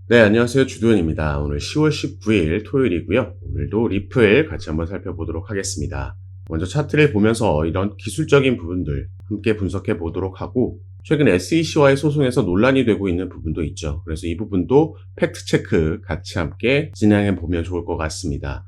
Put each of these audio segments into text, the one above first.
네, 안녕하세요. 주도현입니다. 오늘 10월 19일 토요일이고요. 오늘도 리플 같이 한번 살펴보도록 하겠습니다. 먼저 차트를 보면서 이런 기술적인 부분들 함께 분석해 보도록 하고, 최근 SEC와의 소송에서 논란이 되고 있는 부분도 있죠. 그래서 이 부분도 팩트체크 같이 함께 진행해 보면 좋을 것 같습니다.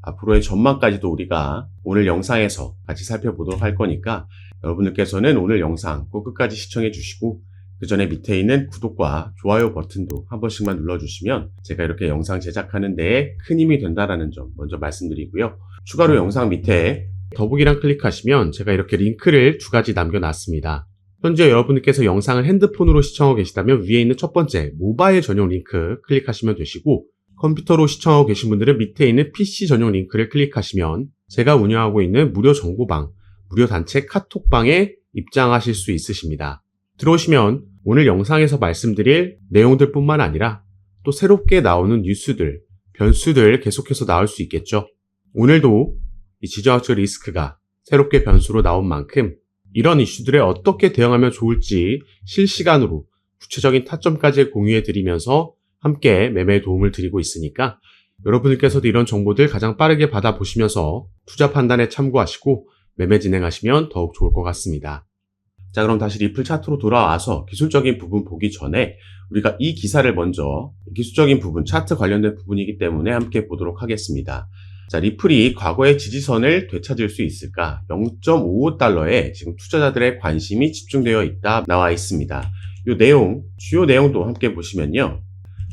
앞으로의 전망까지도 우리가 오늘 영상에서 같이 살펴보도록 할 거니까 여러분들께서는 오늘 영상 꼭 끝까지 시청해 주시고, 그 전에 밑에 있는 구독과 좋아요 버튼도 한 번씩만 눌러주시면 제가 이렇게 영상 제작하는 데에 큰 힘이 된다는 점 먼저 말씀드리고요. 추가로 영상 밑에 더보기란 클릭하시면 제가 이렇게 링크를 두 가지 남겨놨습니다. 현재 여러분께서 영상을 핸드폰으로 시청하고 계시다면 위에 있는 첫 번째 모바일 전용 링크 클릭하시면 되시고, 컴퓨터로 시청하고 계신 분들은 밑에 있는 PC 전용 링크를 클릭하시면 제가 운영하고 있는 무료 정보방, 무료 단체 카톡방에 입장하실 수 있으십니다. 들어오시면 오늘 영상에서 말씀드릴 내용들 뿐만 아니라 또 새롭게 나오는 뉴스들, 변수들 계속해서 나올 수 있겠죠. 오늘도 이 지정학적 리스크가 새롭게 변수로 나온 만큼 이런 이슈들에 어떻게 대응하면 좋을지 실시간으로 구체적인 타점까지 공유해 드리면서 함께 매매에 도움을 드리고 있으니까 여러분들께서도 이런 정보들 가장 빠르게 받아보시면서 투자 판단에 참고하시고 매매 진행하시면 더욱 좋을 것 같습니다. 자, 그럼 다시 리플 차트로 돌아와서 기술적인 부분 보기 전에 우리가 이 기사를 먼저 기술적인 부분, 차트 관련된 부분이기 때문에 함께 보도록 하겠습니다. 자, 리플이 과거의 지지선을 되찾을 수 있을까? 0.55달러에 지금 투자자들의 관심이 집중되어 있다 나와 있습니다. 이 내용, 주요 내용도 함께 보시면요.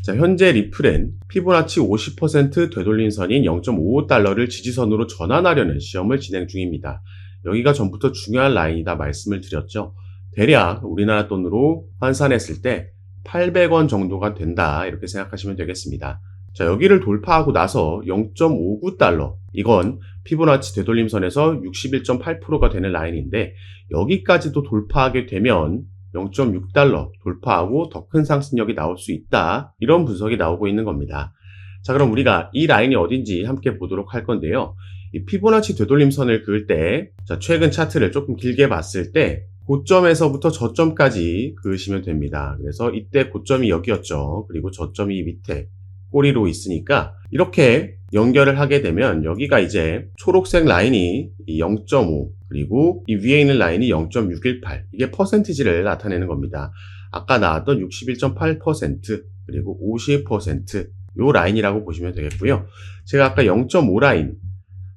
자, 현재 리플은 피보나치 50% 되돌린 선인 0.55달러를 지지선으로 전환하려는 시험을 진행 중입니다. 여기가 전부터 중요한 라인이다 말씀을 드렸죠. 대략 우리나라 돈으로 환산했을 때 800원 정도가 된다 이렇게 생각하시면 되겠습니다. 자, 여기를 돌파하고 나서 0.59달러, 이건 피보나치 되돌림선에서 61.8%가 되는 라인인데 여기까지도 돌파하게 되면 0.6달러 돌파하고 더 큰 상승력이 나올 수 있다, 이런 분석이 나오고 있는 겁니다. 자, 그럼 우리가 이 라인이 어딘지 함께 보도록 할 건데요. 이 피보나치 되돌림선을 그을 때, 자, 최근 차트를 조금 길게 봤을 때 고점에서부터 저점까지 그으시면 됩니다. 그래서 이때 고점이 여기였죠. 그리고 저점이 이 밑에 꼬리로 있으니까 이렇게 연결을 하게 되면 여기가 이제 초록색 라인이 이 0.5, 그리고 이 위에 있는 라인이 0.618, 이게 퍼센티지를 나타내는 겁니다. 아까 나왔던 61.8%, 그리고 50%, 요 라인이라고 보시면 되겠고요. 제가 아까 0.5 라인,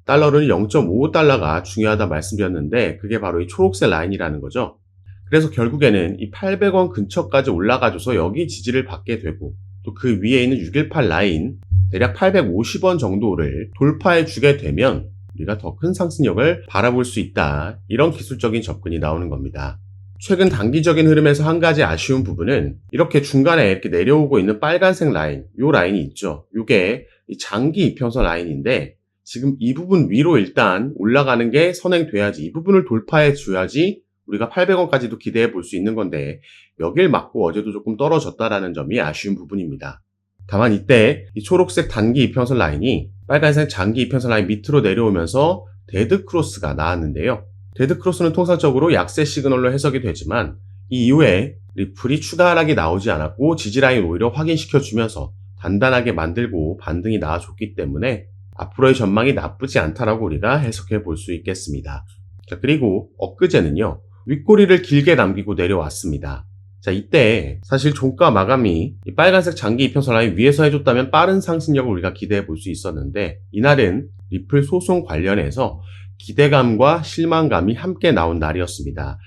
달러는 0.55달러가 중요하다 말씀드렸는데 그게 바로 이 초록색 라인이라는 거죠. 그래서 결국에는 이 800원 근처까지 올라가줘서 여기 지지를 받게 되고, 또 그 위에 있는 618 라인 대략 850원 정도를 돌파해 주게 되면 우리가 더 큰 상승력을 바라볼 수 있다, 이런 기술적인 접근이 나오는 겁니다. 최근 단기적인 흐름에서 한 가지 아쉬운 부분은 이렇게 중간에 이렇게 내려오고 있는 빨간색 라인, 요 라인이 있죠. 요게 장기 이평선 라인인데 지금 이 부분 위로 일단 올라가는 게 선행돼야지, 이 부분을 돌파해 줘야지 우리가 800원까지도 기대해 볼 수 있는 건데 여길 맞고 어제도 조금 떨어졌다라는 점이 아쉬운 부분입니다. 다만 이때 이 초록색 단기 이평선 라인이 빨간색 장기 이평선 라인 밑으로 내려오면서 데드 크로스가 나왔는데요. 데드 크로스는 통상적으로 약세 시그널로 해석이 되지만 이 이후에 리플이 추가 하락이 나오지 않았고 지지라인 오히려 확인시켜 주면서 단단하게 만들고 반등이 나와줬기 때문에 앞으로의 전망이 나쁘지 않다라고 우리가 해석해 볼 수 있겠습니다. 자, 그리고 엊그제는요, 윗꼬리를 길게 남기고 내려왔습니다. 자, 이때 사실 종가 마감이 이 빨간색 장기 이평선 라인 위에서 해줬다면 빠른 상승력을 우리가 기대해 볼 수 있었는데 이날은 리플 소송 관련해서 기대감과 실망감이 함께 나온 날이었습니다.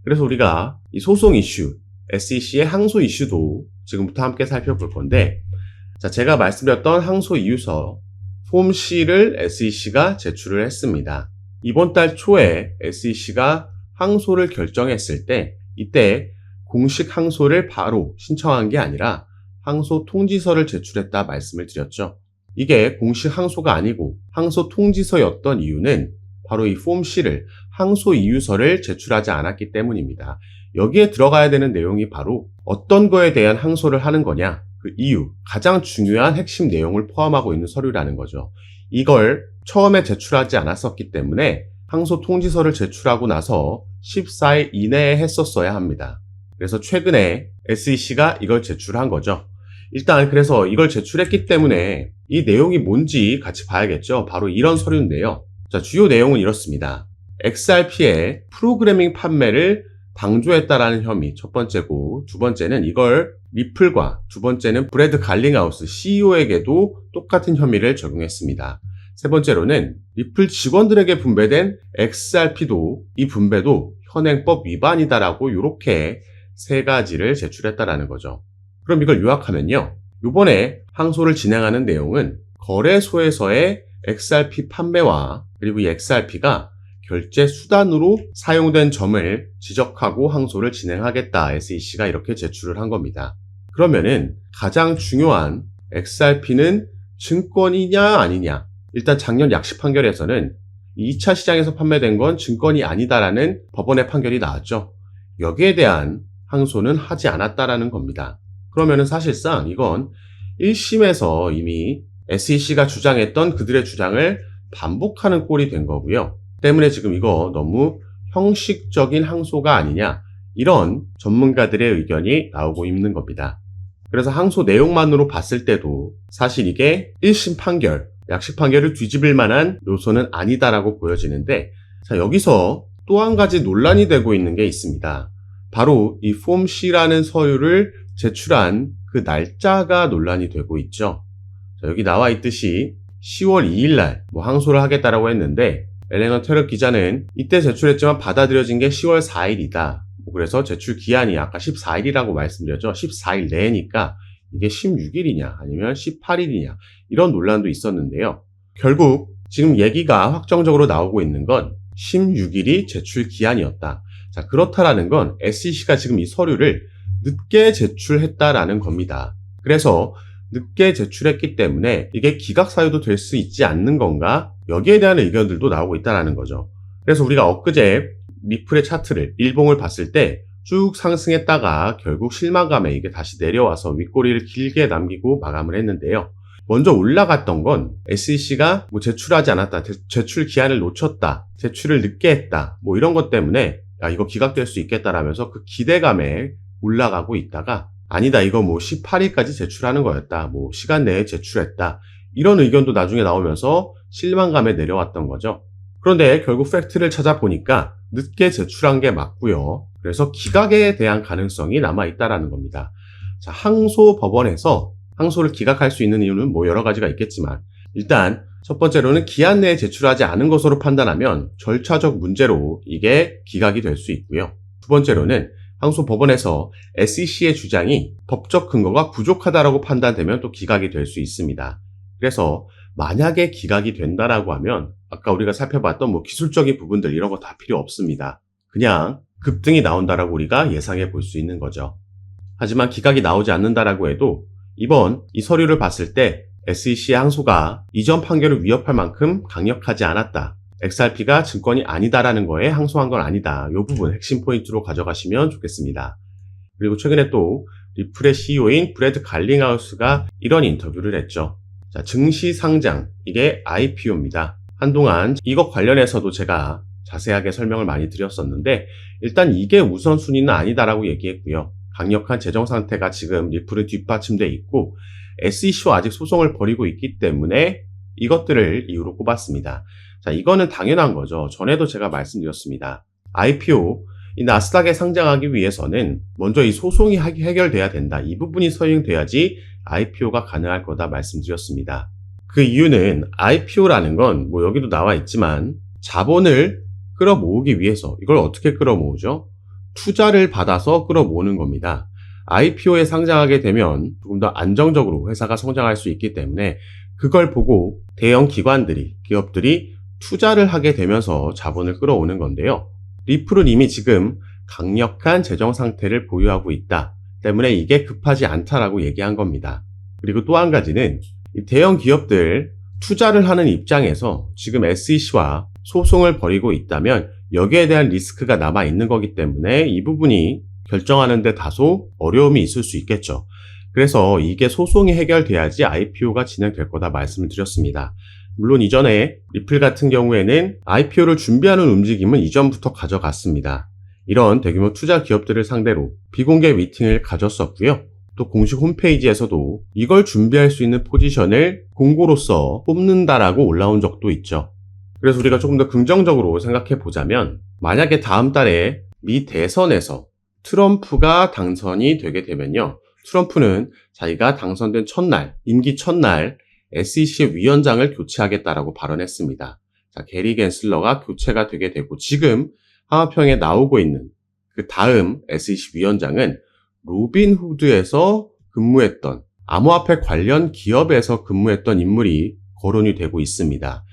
그래서 우리가 이 소송 이슈, SEC의 항소 이슈도 지금부터 함께 살펴볼 건데, 자, 제가 말씀드렸던 항소 이유서 폼 C를 SEC가 제출을 했습니다. 이번 달 초에 SEC가 항소를 결정했을 때 이때 공식 항소를 바로 신청한 게 아니라 항소 통지서를 제출했다 말씀을 드렸죠. 이게 공식 항소가 아니고 항소 통지서였던 이유는 바로 이 폼 C를, 항소 이유서를 제출하지 않았기 때문입니다. 여기에 들어가야 되는 내용이 바로 어떤 거에 대한 항소를 하는 거냐, 그 이유, 가장 중요한 핵심 내용을 포함하고 있는 서류라는 거죠. 이걸 처음에 제출하지 않았었기 때문에 항소 통지서를 제출하고 나서 14일 이내에 했었어야 합니다. 그래서 최근에 SEC가 이걸 제출한 거죠. 일단 그래서 이걸 제출했기 때문에 이 내용이 뭔지 같이 봐야겠죠. 바로 이런 서류인데요. 자, 주요 내용은 이렇습니다. XRP의 프로그래밍 판매를 방조했다라는 혐의 첫 번째고, 두 번째는 이걸 리플과 두 번째는 브래드 갈링하우스 CEO에게도 똑같은 혐의를 적용했습니다. 세 번째로는 리플 직원들에게 분배된 XRP도 이 분배도 현행법 위반이다라고 이렇게 세 가지를 제출했다라는 거죠. 그럼 이걸 요약하면요. 이번에 항소를 진행하는 내용은 거래소에서의 XRP 판매와 그리고 이 XRP가 결제 수단으로 사용된 점을 지적하고 항소를 진행하겠다. SEC가 이렇게 제출을 한 겁니다. 그러면은 가장 중요한 XRP는 증권이냐 아니냐. 일단 작년 약식 판결에서는 2차 시장에서 판매된 건 증권이 아니다라는 법원의 판결이 나왔죠. 여기에 대한 항소는 하지 않았다라는 겁니다. 그러면은 사실상 이건 1심에서 이미 SEC가 주장했던 그들의 주장을 반복하는 꼴이 된 거고요. 때문에 지금 이거 너무 형식적인 항소가 아니냐, 이런 전문가들의 의견이 나오고 있는 겁니다. 그래서 항소 내용만으로 봤을 때도 사실 이게 1심 판결, 약식 판결을 뒤집을 만한 요소는 아니다라고 보여지는데, 자, 여기서 또 한 가지 논란이 되고 있는 게 있습니다. 바로 이 폼 C라는 서류를 제출한 그 날짜가 논란이 되고 있죠. 자, 여기 나와 있듯이 10월 2일 날 항소를 하겠다라고 했는데, 엘레너 테러 기자는 이때 제출했지만 받아들여진 게 10월 4일이다. 그래서 제출 기한이 아까 14일이라고 말씀드렸죠. 14일 내니까 이게 16일이냐 아니면 18일이냐 이런 논란도 있었는데요. 결국 지금 얘기가 확정적으로 나오고 있는 건 16일이 제출 기한이었다. 자, 그렇다라는 건 SEC가 지금 이 서류를 늦게 제출했다라는 겁니다. 그래서 늦게 제출했기 때문에 이게 기각 사유도 될 수 있지 않는 건가? 여기에 대한 의견들도 나오고 있다는 거죠. 그래서 우리가 엊그제 리플의 차트를 일봉을 봤을 때 쭉 상승했다가 결국 실망감에 이게 다시 내려와서 윗꼬리를 길게 남기고 마감을 했는데요. 먼저 올라갔던 건 SEC가 제출하지 않았다, 제출 기한을 놓쳤다, 제출을 늦게 했다, 이런 것 때문에 야, 이거 기각될 수 있겠다라면서 그 기대감에 올라가고 있다가 아니다, 이거 18일까지 제출하는 거였다, 시간 내에 제출했다, 이런 의견도 나중에 나오면서 실망감에 내려왔던 거죠. 그런데 결국 팩트를 찾아보니까 늦게 제출한 게 맞고요. 그래서 기각에 대한 가능성이 남아있다라는 겁니다. 자, 항소 법원에서 항소를 기각할 수 있는 이유는 여러 가지가 있겠지만, 일단 첫 번째로는 기한 내에 제출하지 않은 것으로 판단하면 절차적 문제로 이게 기각이 될 수 있고요. 두 번째로는 항소 법원에서 SEC의 주장이 법적 근거가 부족하다라고 판단되면 또 기각이 될 수 있습니다. 그래서 만약에 기각이 된다라고 하면 아까 우리가 살펴봤던 기술적인 부분들 이런 거 다 필요 없습니다. 그냥 급등이 나온다라고 우리가 예상해 볼 수 있는 거죠. 하지만 기각이 나오지 않는다라고 해도 이번 이 서류를 봤을 때 SEC의 항소가 이전 판결을 위협할 만큼 강력하지 않았다. XRP가 증권이 아니다라는 거에 항소한 건 아니다. 이 부분 핵심 포인트로 가져가시면 좋겠습니다. 그리고 최근에 또 리플의 CEO인 브래드 갈링하우스가 이런 인터뷰를 했죠. 자, 증시 상장, 이게 IPO입니다. 한동안 이것 관련해서도 제가 자세하게 설명을 많이 드렸었는데, 일단 이게 우선순위는 아니다라고 얘기했고요. 강력한 재정 상태가 지금 리플은 뒷받침돼 있고 SEC와 아직 소송을 벌이고 있기 때문에 이것들을 이유로 꼽았습니다. 자, 이거는 당연한 거죠. 전에도 제가 말씀드렸습니다. IPO, 이 나스닥에 상장하기 위해서는 먼저 이 소송이 해결돼야 된다. 이 부분이 서행돼야지 IPO가 가능할 거다 말씀드렸습니다. 그 이유는 IPO라는 건 여기도 나와 있지만 자본을 끌어모으기 위해서, 이걸 어떻게 끌어모으죠? 투자를 받아서 끌어모으는 겁니다. IPO에 상장하게 되면 조금 더 안정적으로 회사가 성장할 수 있기 때문에 그걸 보고 대형 기관들이, 기업들이 투자를 하게 되면서 자본을 끌어오는 건데요. 리플은 이미 지금 강력한 재정 상태를 보유하고 있다 때문에 이게 급하지 않다라고 얘기한 겁니다. 그리고 또 한 가지는 이 대형 기업들 투자를 하는 입장에서 지금 SEC와 소송을 벌이고 있다면 여기에 대한 리스크가 남아있는 거기 때문에 이 부분이 결정하는데 다소 어려움이 있을 수 있겠죠. 그래서 이게 소송이 해결돼야지 IPO가 진행될 거다 말씀을 드렸습니다. 물론 이전에 리플 같은 경우에는 IPO를 준비하는 움직임은 이전부터 가져갔습니다. 이런 대규모 투자 기업들을 상대로 비공개 미팅을 가졌었고요. 또 공식 홈페이지에서도 이걸 준비할 수 있는 포지션을 공고로서 뽑는다라고 올라온 적도 있죠. 그래서 우리가 조금 더 긍정적으로 생각해 보자면 만약에 다음 달에 미 대선에서 트럼프가 당선이 되게 되면요. 트럼프는 자기가 당선된 첫날, 임기 첫날 SEC 위원장을 교체하겠다라고 발언했습니다. 자, 게리 갠슬러가 교체가 되게 되고 지금 하마평에 나오고 있는 그 다음 SEC 위원장은 로빈후드에서 근무했던 암호화폐 관련 기업에서 근무했던 인물이 거론이 되고 있습니다.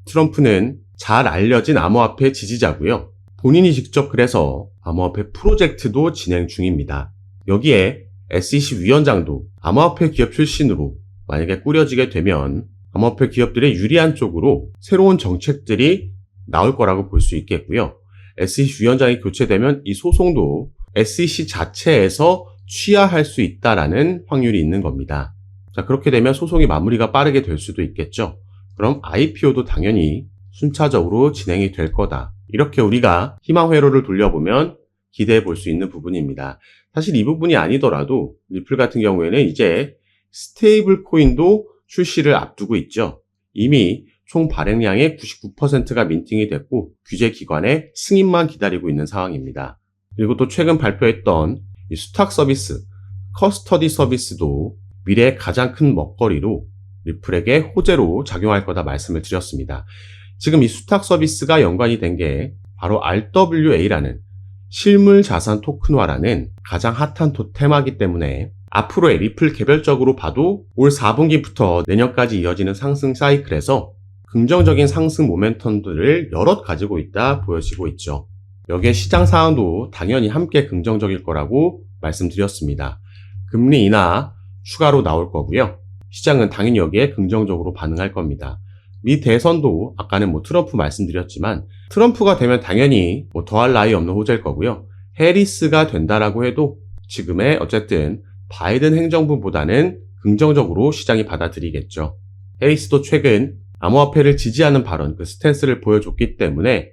트럼프는 잘 알려진 암호화폐 지지자고요. 본인이 직접 그래서 암호화폐 프로젝트도 진행 중입니다. 여기에 SEC 위원장도 암호화폐 기업 출신으로 만약에 꾸려지게 되면 암호화폐 기업들의 유리한 쪽으로 새로운 정책들이 나올 거라고 볼 수 있겠고요. SEC 위원장이 교체되면 이 소송도 SEC 자체에서 취하할 수 있다라는 확률이 있는 겁니다. 자, 그렇게 되면 소송이 마무리가 빠르게 될 수도 있겠죠. 그럼 IPO도 당연히 순차적으로 진행이 될 거다. 이렇게 우리가 희망 회로를 돌려보면 기대해 볼 수 있는 부분입니다. 사실 이 부분이 아니더라도 리플 같은 경우에는 이제 스테이블 코인도 출시를 앞두고 있죠. 이미 총 발행량의 99%가 민팅이 됐고 규제 기관의 승인만 기다리고 있는 상황입니다. 그리고 또 최근 발표했던 이 수탁 서비스, 커스터디 서비스도 미래의 가장 큰 먹거리로 리플에게 호재로 작용할 거다 말씀을 드렸습니다. 지금 이 수탁 서비스가 연관이 된 게 바로 RWA라는 실물 자산 토큰화라는 가장 핫한 테마이기 때문에 앞으로의 리플 개별적으로 봐도 올 4분기부터 내년까지 이어지는 상승 사이클에서 긍정적인 상승 모멘텀들을 여럿 가지고 있다 보여지고 있죠. 여기에 시장 상황도 당연히 함께 긍정적일 거라고 말씀드렸습니다. 금리 인하 추가로 나올 거고요. 시장은 당연히 여기에 긍정적으로 반응할 겁니다. 미 대선도 아까는 트럼프 말씀드렸지만 트럼프가 되면 당연히 더할 나위 없는 호재일 거고요. 해리스가 된다라고 해도 지금의 어쨌든 바이든 행정부보다는 긍정적으로 시장이 받아들이겠죠. 해리스도 최근 암호화폐를 지지하는 발언, 그 스탠스를 보여줬기 때문에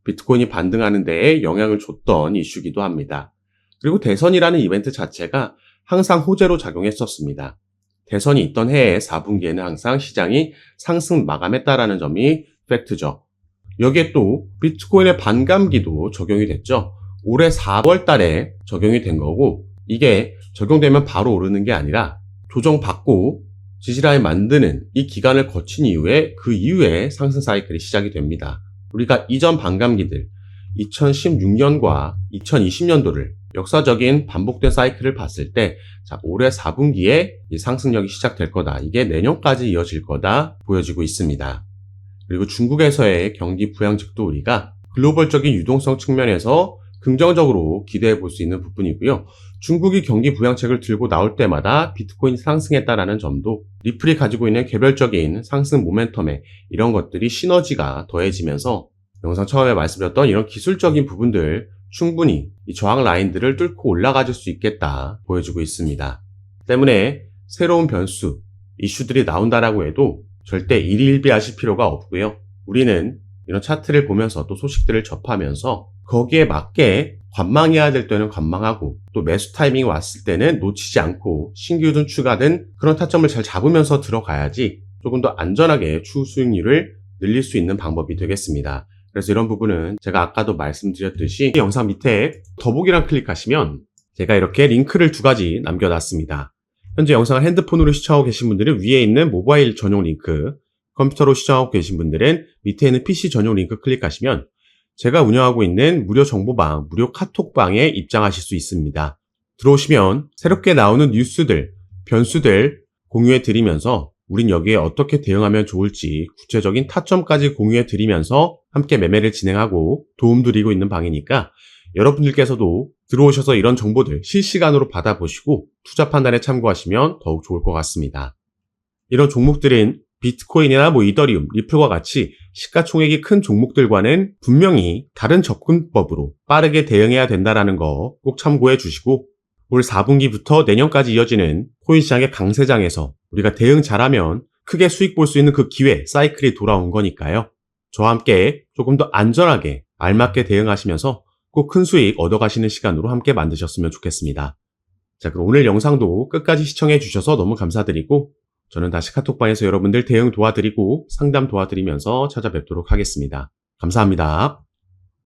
비트코인이 반등하는 데에 영향을 줬던 이슈기도 합니다. 그리고 대선이라는 이벤트 자체가 항상 호재로 작용했었습니다. 대선이 있던 해의 4분기에는 항상 시장이 상승 마감했다라는 점이 팩트죠. 여기에 또 비트코인의 반감기도 적용이 됐죠. 올해 4월 달에 적용이 된 거고 이게 적용되면 바로 오르는 게 아니라 조정받고 지지라인 만드는 이 기간을 거친 이후에 그 이후에 상승 사이클이 시작이 됩니다. 우리가 이전 반감기들 2016년과 2020년도를 역사적인 반복된 사이클을 봤을 때 올해 4분기에 이 상승력이 시작될 거다. 이게 내년까지 이어질 거다 보여지고 있습니다. 그리고 중국에서의 경기 부양책도 우리가 글로벌적인 유동성 측면에서 긍정적으로 기대해 볼 수 있는 부분이고요. 중국이 경기 부양책을 들고 나올 때마다 비트코인이 상승했다라는 점도 리플이 가지고 있는 개별적인 상승 모멘텀에 이런 것들이 시너지가 더해지면서 영상 처음에 말씀드렸던 이런 기술적인 부분들 충분히 이 저항 라인들을 뚫고 올라가질 수 있겠다 보여주고 있습니다. 때문에 새로운 변수, 이슈들이 나온다라고 해도 절대 일희일비하실 필요가 없고요. 우리는 이런 차트를 보면서 또 소식들을 접하면서 거기에 맞게 관망해야 될 때는 관망하고 또 매수 타이밍이 왔을 때는 놓치지 않고 신규든 추가든 그런 타점을 잘 잡으면서 들어가야지 조금 더 안전하게 추후 수익률을 늘릴 수 있는 방법이 되겠습니다. 그래서 이런 부분은 제가 아까도 말씀드렸듯이 영상 밑에 더보기란 클릭하시면 제가 이렇게 링크를 2가지 남겨놨습니다. 현재 영상을 핸드폰으로 시청하고 계신 분들은 위에 있는 모바일 전용 링크, 컴퓨터로 시청하고 계신 분들은 밑에 있는 PC 전용 링크 클릭하시면 제가 운영하고 있는 무료 정보방, 무료 카톡방에 입장하실 수 있습니다. 들어오시면 새롭게 나오는 뉴스들, 변수들 공유해 드리면서 우린 여기에 어떻게 대응하면 좋을지 구체적인 타점까지 공유해 드리면서 함께 매매를 진행하고 도움 드리고 있는 방이니까 여러분들께서도 들어오셔서 이런 정보들 실시간으로 받아보시고 투자 판단에 참고하시면 더욱 좋을 것 같습니다. 이런 종목들은 비트코인이나 이더리움, 리플과 같이 시가총액이 큰 종목들과는 분명히 다른 접근법으로 빠르게 대응해야 된다는 거 꼭 참고해 주시고 올 4분기부터 내년까지 이어지는 코인 시장의 강세장에서 우리가 대응 잘하면 크게 수익 볼 수 있는 그 기회, 사이클이 돌아온 거니까요. 저와 함께 조금 더 안전하게 알맞게 대응하시면서 꼭 큰 수익 얻어가시는 시간으로 함께 만드셨으면 좋겠습니다. 자, 그럼 오늘 영상도 끝까지 시청해 주셔서 너무 감사드리고 저는 다시 카톡방에서 여러분들 대응 도와드리고 상담 도와드리면서 찾아뵙도록 하겠습니다. 감사합니다.